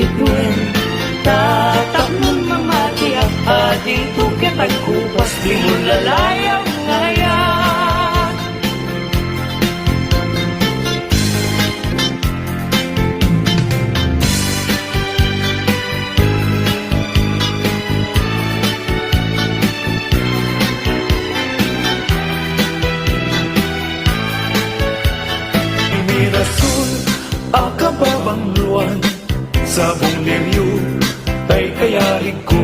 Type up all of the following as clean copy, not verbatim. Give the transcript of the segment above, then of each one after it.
bituin tatakmon mamati ang ading tuket at kupas di mo lalayang ngayon. Rasul, akababang luwan, sabong liryo, tay kayari ko.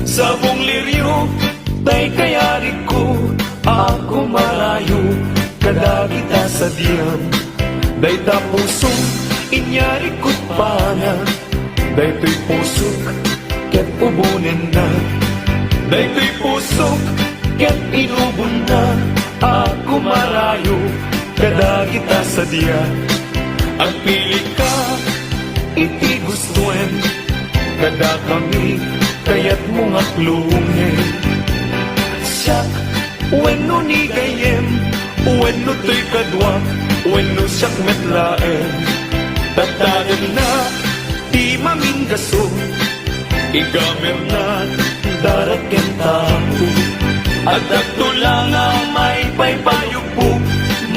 Sabong liryo, tay kayari ko, ako marayo, kadagita sa diyam. Day tapusong, inyari ko't pana, day to'y pusok, ket ubunin na. Day to'y pusok, ket inubon na, ako marayo, kadagita sa diya. Ang pili ka, iti gustuen, kada kami, kaya't mga klungin. Siya, weno ni gayem, weno to'y kadwa, weno siyak metlaen. Tatagan na, di maminggaso, igamer na, daraken tao. At agtulang ang may paypayo po,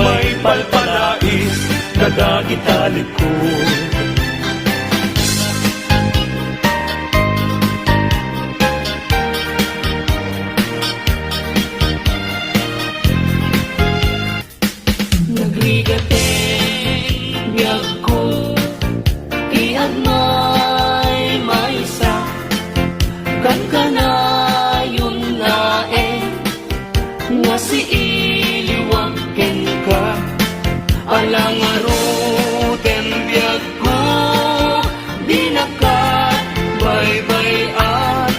may palpalais, kadagita likod. Nagrigateng biyag ko, iyan may maysa, kan ka na yun nae, nga si iliwag ken ka, alang arutem biyag ko, di nakabay-bayan,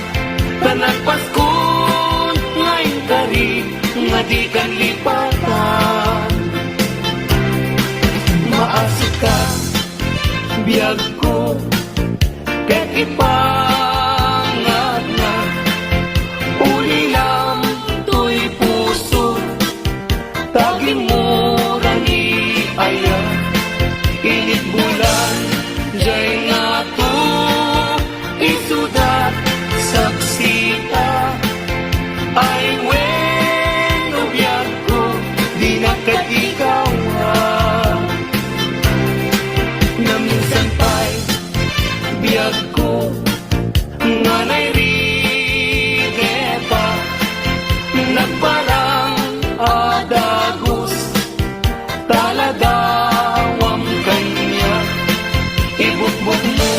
tanagpaskon ngayon kari, nga di kan lipatan. Maasik ka, biyag ko, ket ipangat na, uli lang to'y puso, tagi mo rani aya, init bulan, jay nga to, isudat, saksita, ay weno biyag ko, di nakatikawan. Na minsan pa'y biyag ko, nga nairigeta, nagparang adagos, taladawang kanya, ibukbuk mo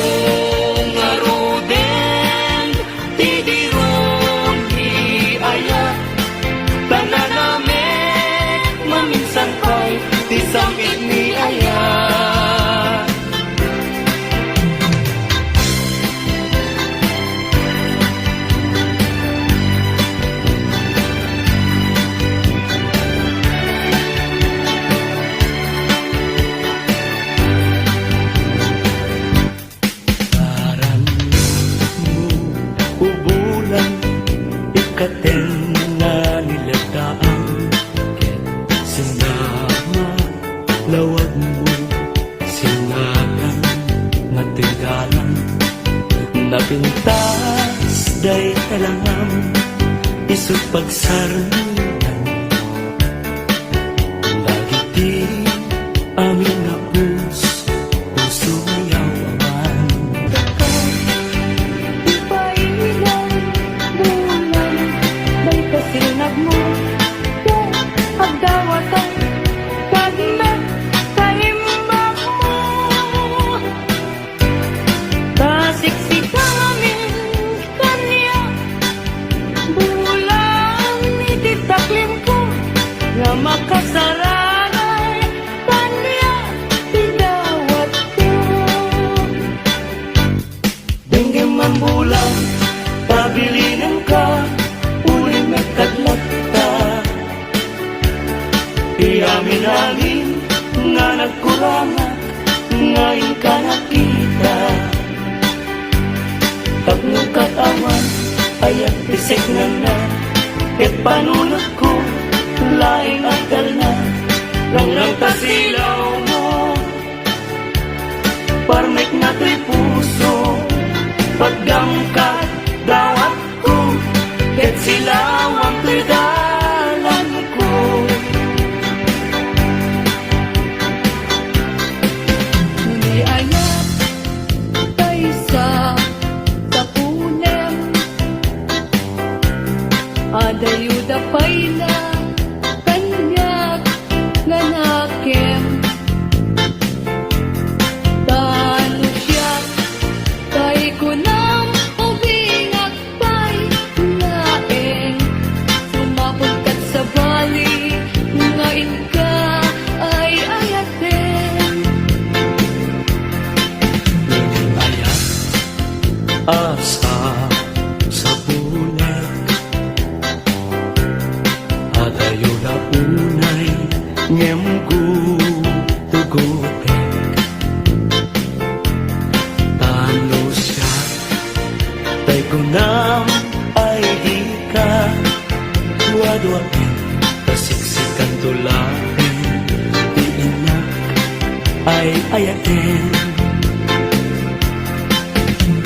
nga ruden, tidiron di aya, tananamek, maminsan pa'y tisamit ni aya. Ikaten na niladaan, sinama lawag mo, sinagan nga tigalan, napintas day talangam, isut pagsarnilan, lagiti amin na puso mayawan. Sinag mo, pagdawatan, pagmet, kaimbag mo. Kasiksikamin kanya, bulan ititaklim ko, nga makasaranay kanya, tinawat ko. Dengue man bulan, pabilinan ka, kadlagta, iamin-amin nga nagkurangan, ngayon ka nakita. Tapno katawan, ayat bisik na, ket panunod ko, laing agal na, lang tasilaw mo, parmek na to'y puso, nagdangkat dawat ko ket silawang pedalan ko. Ni ayat tayo sa tapunem, adayuda payla kanyak nga nakem. Tano siya kay kunam ubingak pay laeng, sumapagkat sa bali nga inka ay ayaten. Ayat asa sa bunek, adayo na unay ngem tugupek. Tano siya tay kunam ay di ka duwa-duwain, kasiksikan tulain, di inak ay ayatin.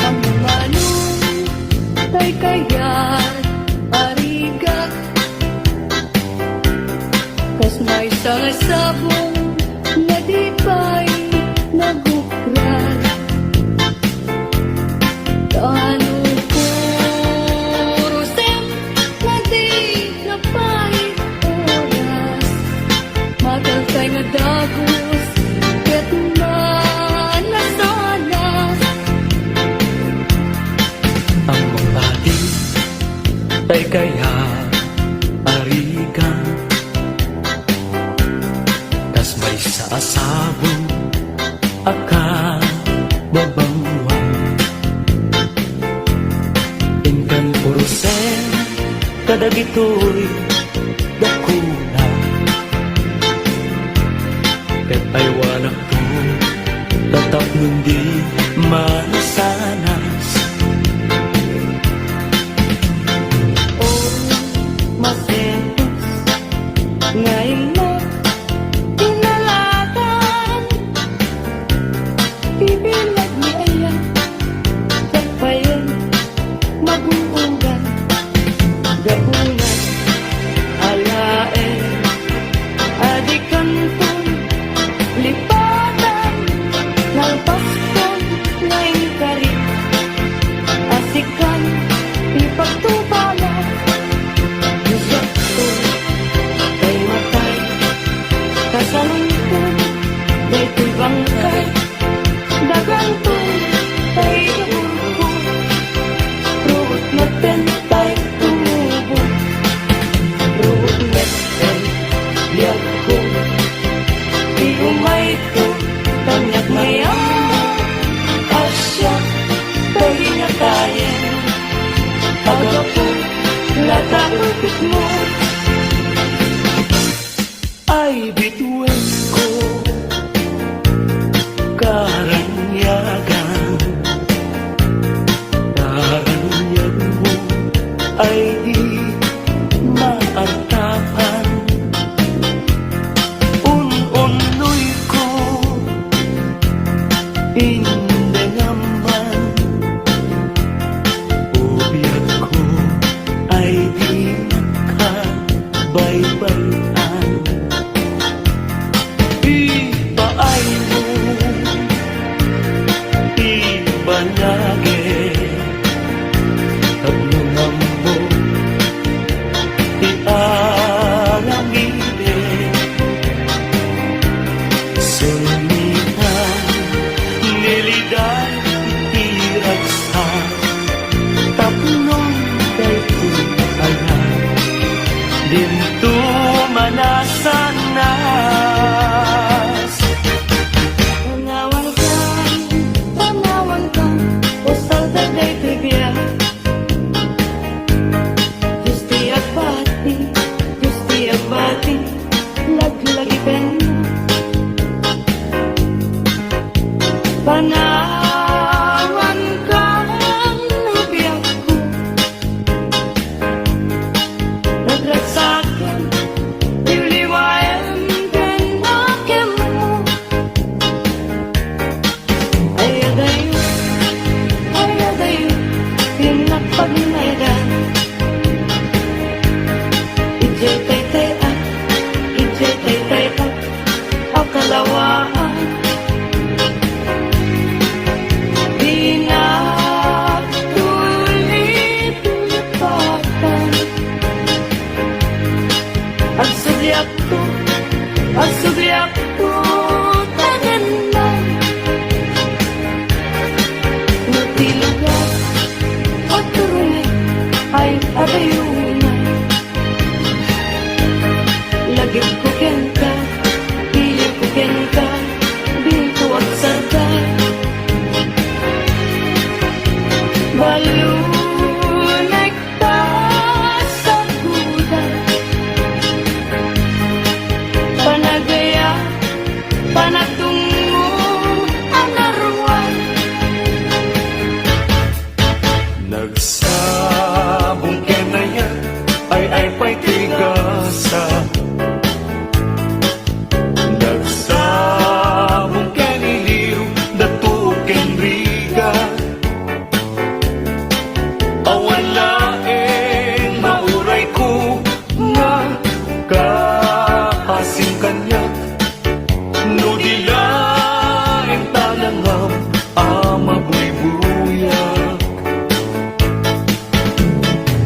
Ang manong tay kayat arigat, kas may salasabong na di pa'y nagukrat. Tano puro sem na di na pa'y oras, matalkay nga dagos ket manasanas. Ang mga di tay kaya arigan, tas may saasabong aka babangwan. Inkan purusen kadagitoy dakuna, ket ay wanak to tatap nundi manasanas. Masentos ngayon mo kinalatan, bibilag ni ayan tagpayan maguungan gaunan alaen adikan kong lipatan nalpaskon ngayon kari asikan ipagtubala. Sakto kay matay kasalungkot daytoy bangkay dagantong tay naburko ruot matentay tumubo ruot meten liag ko di umay ko tanyak ngayon asya tay nakayen agapo latakot mo Ay bituin ko karanyagan, karanyan mo ay di maartapan. Un-unoy ko hindi naman, ubiyag ko ay di nakabaybayan. Ipaay mo, ibanage, tatlungan mo, iarangide. Sumihan, nilidan, itiragsan, tatlong daytoy ayan, dinto manasanas. Tanawan ka, usal dagay tibya. Justi abati, laglagi pen. Panawan ka ang biyak ko, nagrasakin, liwliwayan pinakim mo. Ay adayo, pagmaydan. Ijay tay at, ijay tay at, ang kalawaan. Di na tulit-tulipatan. Ang sugyak ko, tanan lang. Nutilugan, o turunit, ay abayungan. Lagip ko kenta, piling ko kenta, binto at sarda. Balunay ka sa gudan. Panagaya, panatungo ang naruan. Nagsabong kenaya ay pa'y tigasa. Nagsabong keniliw datu kenriga. Awan laeng mauray ko nga kahasing kanya. No dilaeng tanangam ama buy-buya.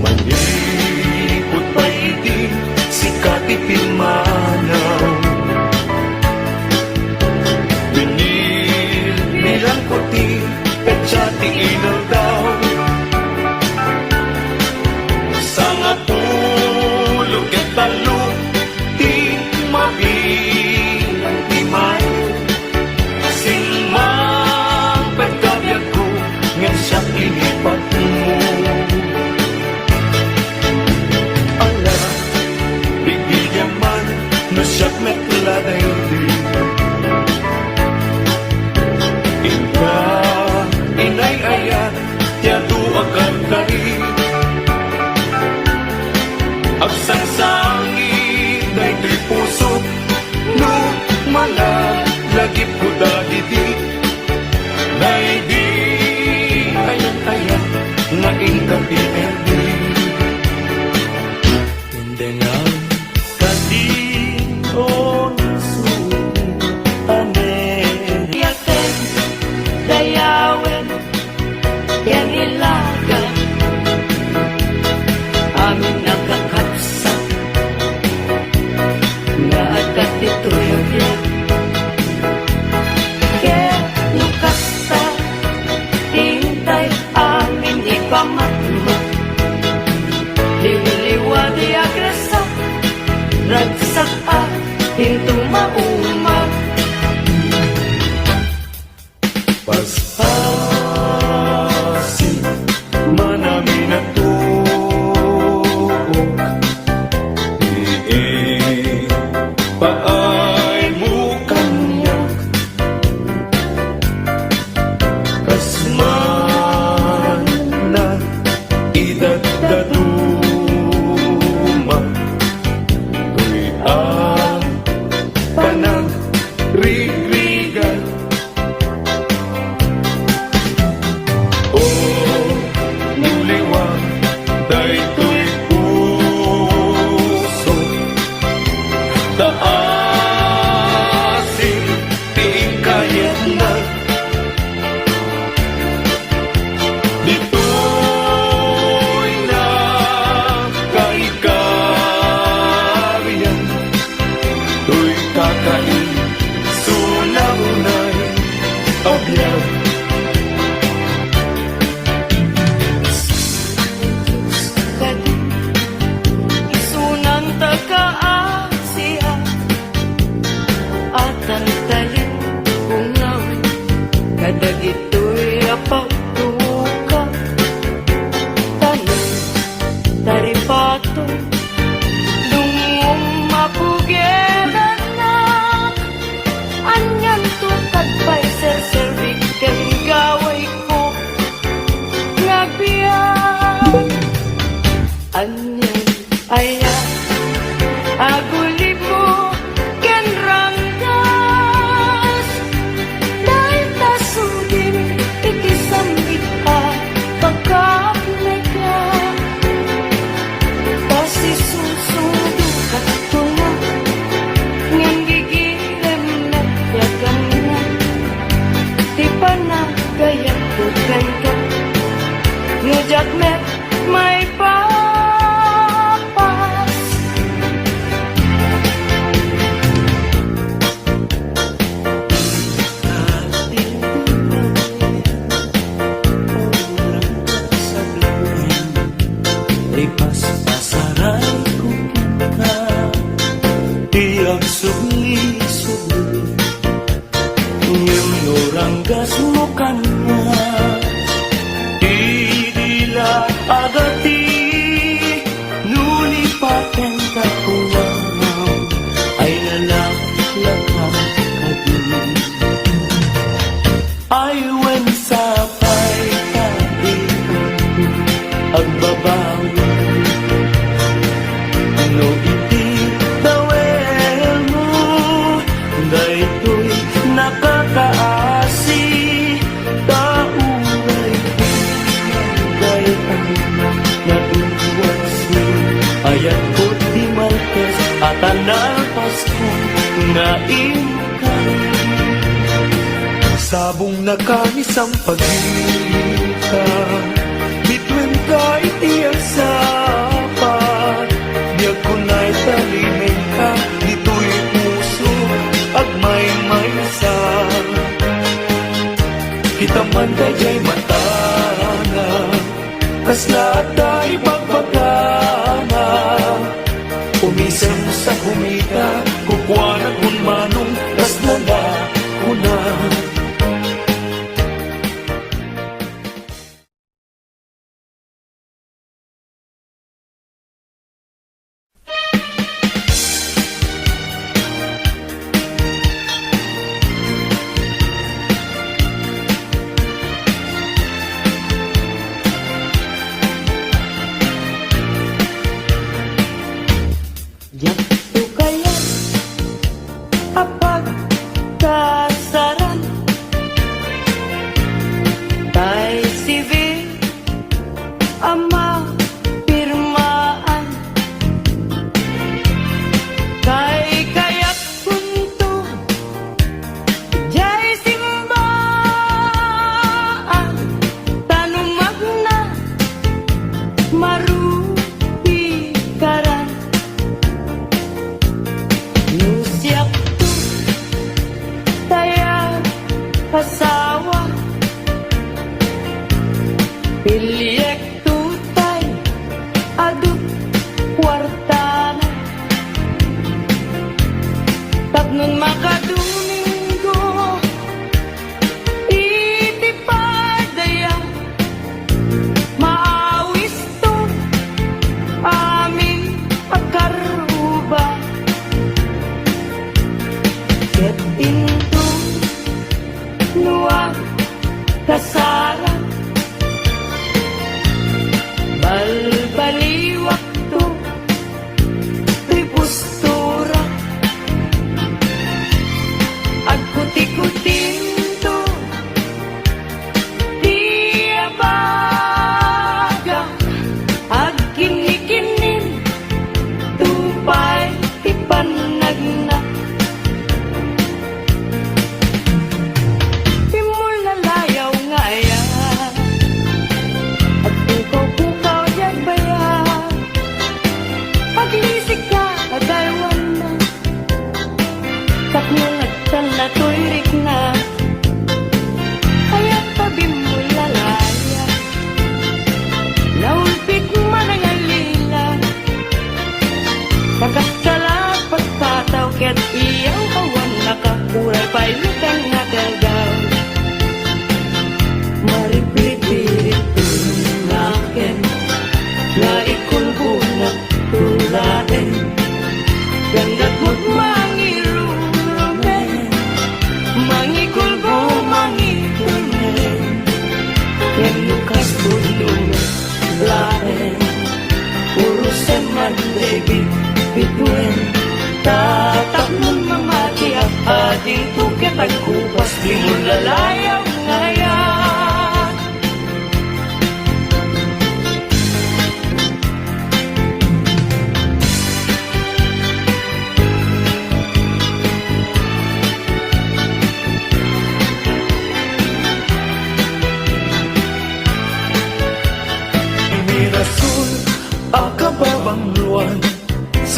Malipot pa'y itin si katipin manaw. Binil-bilang puti at siyati inaw daw. Sanga pulog at talo di mabilang timay. Singmang pagkabiyag ko nga siya inipat mo. Ala, bigyan man na siya't metladay di. Inka, inay-ayat, yado akan kari. Agsansangi, da'y puso, no malagip ko dahidi. Na'y di ayan-ayan, naing kapi-erdi. Hindi nga kadion sulit anen. Yakin, dayawin, yan ilagan. Amin nakakapsa, nga agad ituyog. Kaya nukasta, hintay amin ipamatma. Liwiliwa di agresa, ragsak at hinto maumag. Paspasin manami na tuok. Di paay mo kanyak. Kasman na idadaduma. Tuy ang panagrigan. O muliwang daytoy puso. Taasin tiing kayat na. Dito'y nakaikarian. To'y kakain sunaunay abyan. Kadi, isunan taga-Asia. At antayin kung namin, kadag ito'y apagtuka. Tanong, taripato, dungong mapugeran na. Anyan tukad pa'y ser-servik kaya bukan ka ngajak met may papas. Lipas pasaray ko ka, tiyak sugli-sugli, ngem noranggas mo kanya, idila agati, nulipaten ka pulang, ay nalaklakang kadi. Ay wen sapay kadi, agbabawi, no iti dawel mo, daytoy nakakaasi, tauray daytan na iwasi, ayat ko di maltes at analpas ko nga imkan. Sabong nakanis ang pagkita, bituin ka itiyak sapat, diyak ko na'y talimin ka, dito'y puso, agmay-may sa. Kita man kaya'y matana, kasla tayo magbagana, umisem sa humita, kukwanan kung manong, kasla na kuna. Yakto kaya apag kasaran tay civil ama pirmaan kay kayak punto jay simbaan tanumag na marupi karan Nusiak tu tayang kasawa Piliek tu tay aduk kwartana Tapnon makadumingo itipadaya maawis tu amin akaruba Get into nuwag kasara balbaliwak to tuy postura at kuti-kutin to di abaga ag kinikinin tupay ipanagna Pimul na layaw nga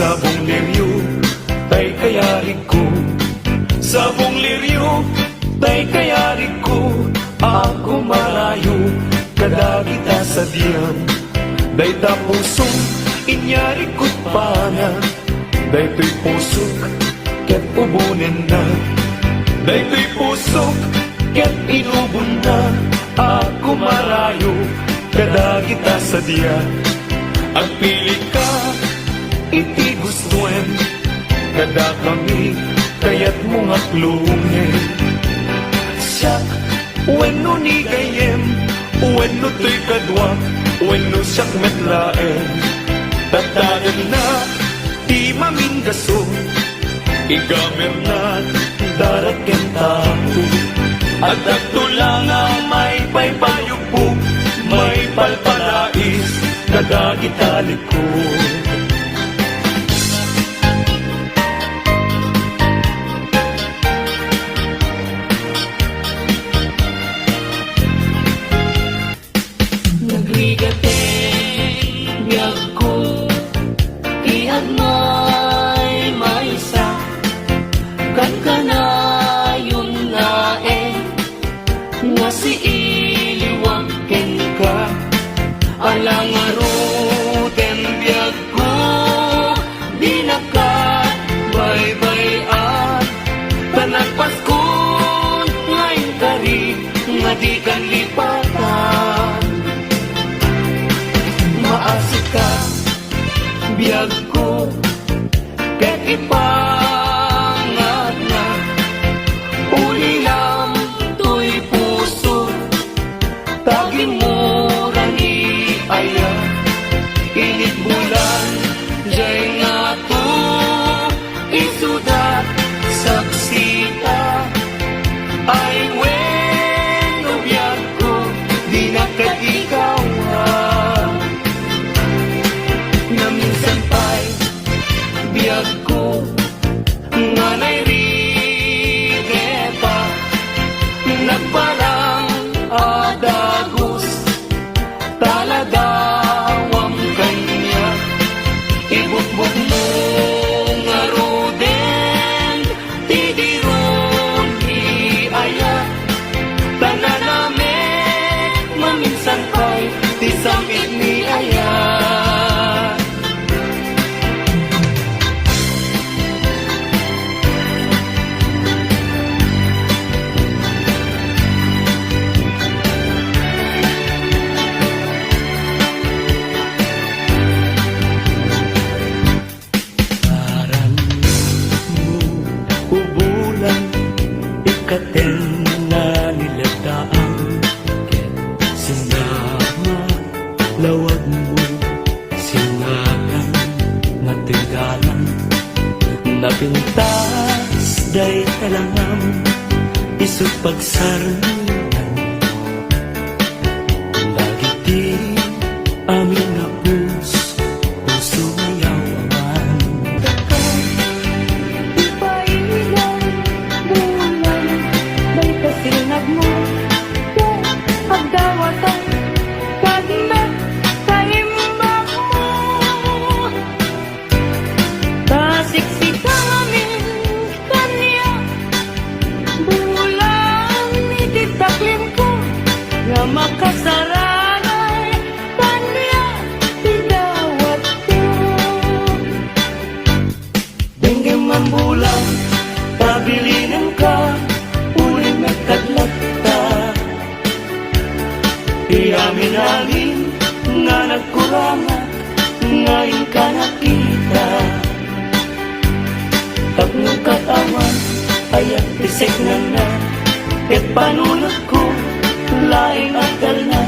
Sa buong liryo, tay kayari ko. Sa buong liryo, tay kayari ko. Ako marayo, kada kita sa diyan. Day ta pusong, inyari ko't pana. Day to'y pusok, ket ubunin na. Day to'y pusok, ket inubon na. Ako marayo, kada kita sa diyan. Ang pili ka, iti gustuen. Kada kami, kaya't mga klungin. Siyak, weno ni gayem, weno to'y kadwa, weno siyak metlaen. Tatagan na, di maminggaso, igamer na, darat ken tao. At akto lang ang may paypayog po, may palpalais, kada gitalik ko. Nagrigateng biyag ko, iagmay maysa, kan kanayon na nga si iliwang ken ka. Alang aruten biyag ko, di nakabaybayan. Tanagpaskon ngayon kari, nga di kan lipatan. Maasik ka, biyag ko, ket ipangat na. Uli lang to'y puso, tagin mo rani aya. Init bulan, jay nga to, isudat saksita. Ay weno biyag ko, di na katikawan. Na minsan pa'y biyag ko, nga nairide pa. Nagparang adagos, taladawang kanya. Ibukbuk mo nga ruden, tidiron iaya. Tananame, maminsan pa'y tisamit ni aya. Ubulan, ikaten na niladaan. Sinama, lawag mo, sinagan, natigalan. Napintas, day talangam, isut pagsarangan. Lagiti, amin na puso mayawan. Ipailang bulan, may kasinag mo. Pagdawatan, kagmet, kaimbag mo. Tasiksik amin kanya, bulan ititaklim ko. Nga makasaranay kanya, idawat ko. Dengue man bulan, pabilinan ka, uling nagkadlat ta. Iamin-amin nga nagkurangat, ngayon ka nakita. Tapno katawan, ayat pisik na, ket panunod ko, laing akal na.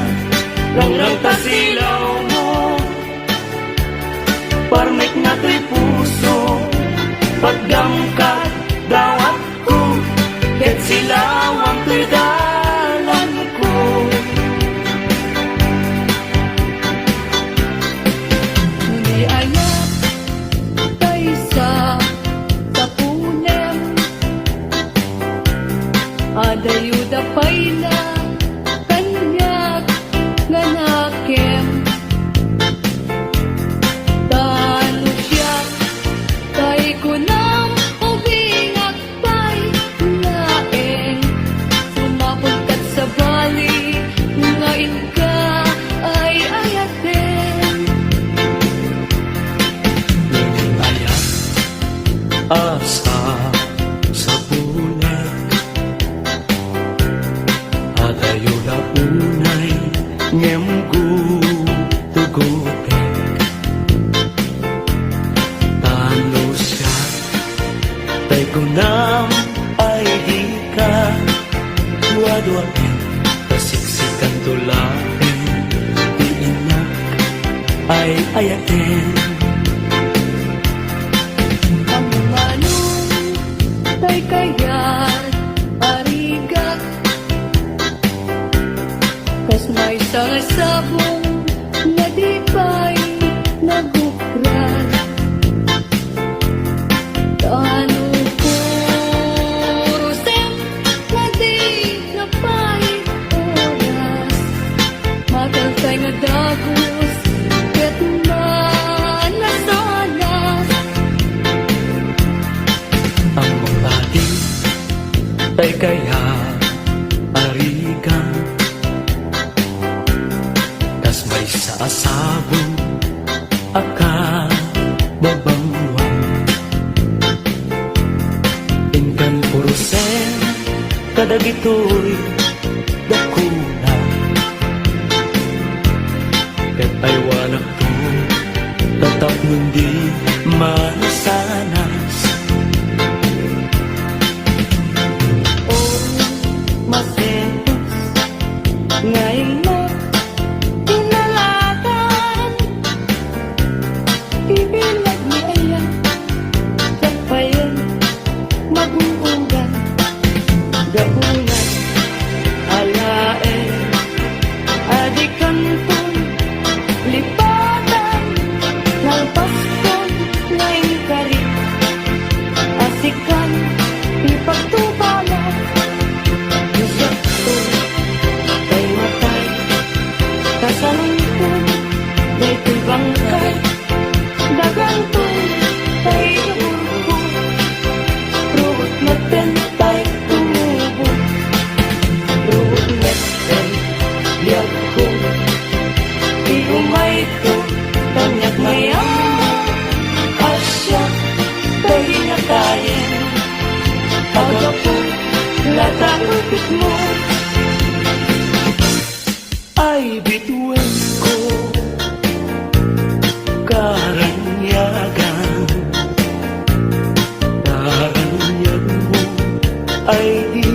Langrang tasilaw mo, parmek na to'y puso. Pagdamkat, dawat ko, ket silawang to'y dalan ko. Hindi ayat, tayo sa tapunem. Adayuda payla, kanyak, nganakem. Tano siya, Nhem gu tugutek Tano siya Tay kunam ay di ka Duwa-duwain Kasiksikan tulain Di inak ay ayain Ang manong tay kayat arigat Kas may sangasabong na di ba'y nagukran Tano purusem na di napahit oras Mataltay nga dagos ket manasanas Ang mabadi tay kaya arigan kas may saasabong aka babangwan Inkan purusen kadagitoy dakuna ket ay wanak to tatap nundi manasanas masentos ngayon mo tinalagan ibilag ni ayan tapayan mag-uugan gabunan alaen adikantong lipatan nalpaskon ngayon kari asikan ipagtubalan Isip ko ay matay Kasalungkot Day ko'y bangkay Dagantong Tay naburko Ruot natin Tay tumubo Ruot natin Liyag ko Di umay ko Tanyak ngayon Asya Tay natayin Agapo Latakot mo ay bituin ko karanyagan Karanyan mo ay di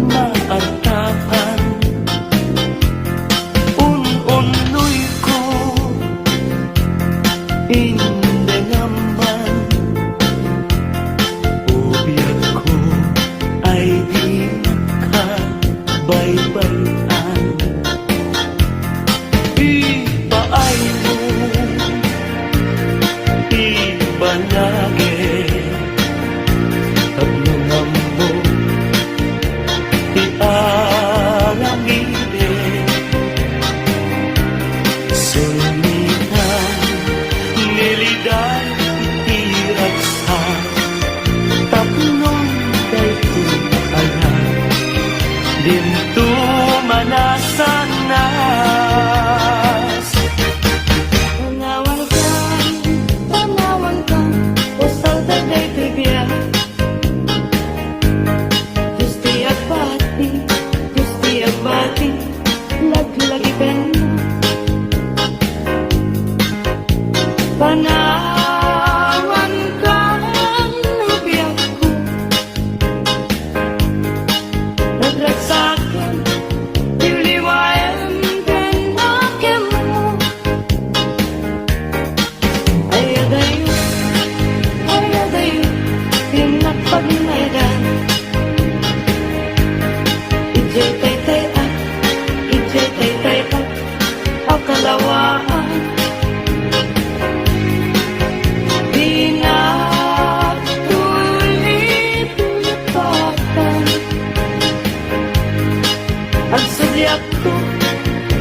maartapan Un-unoy ko hindi naman Ubiyag ko ay di nakabaybayan Ipaay mo, ibanage Taglungan mo, ialamide Sulitan, nilidan, itiragsan Taplong dayto ayan Dinto manasanas Tanawan ka Usal dagay trivia Gusti abati Laglagi ben Panawan ka Nabiyak ko Nagragsakin Diliwayan Pinakim mo Ayadayo Pinapagmaydan Ijay tay at Akalawaan Pinatulit-lipatan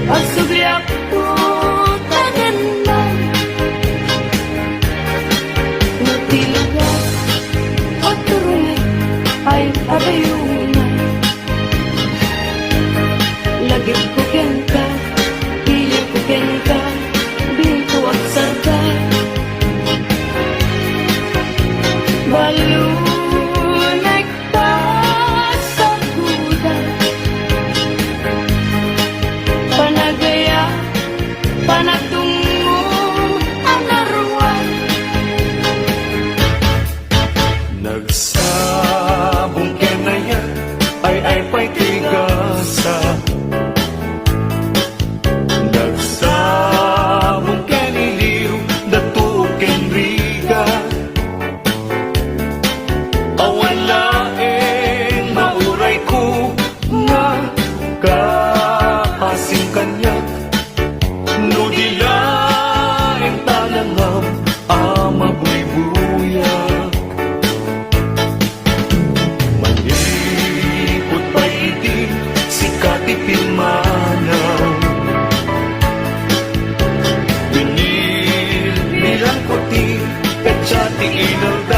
Ang sugyak ko Tagan lang Nutilugan At turunay Ay abayunay Lagip ko ka Pili ko ka Binto at sarday Balunay ka sa gudan Panag Kaasing kanyak no dilaeng talangam ama buybuyak malipot pa itin si katipin manaw binil bilang kuti katsati inalda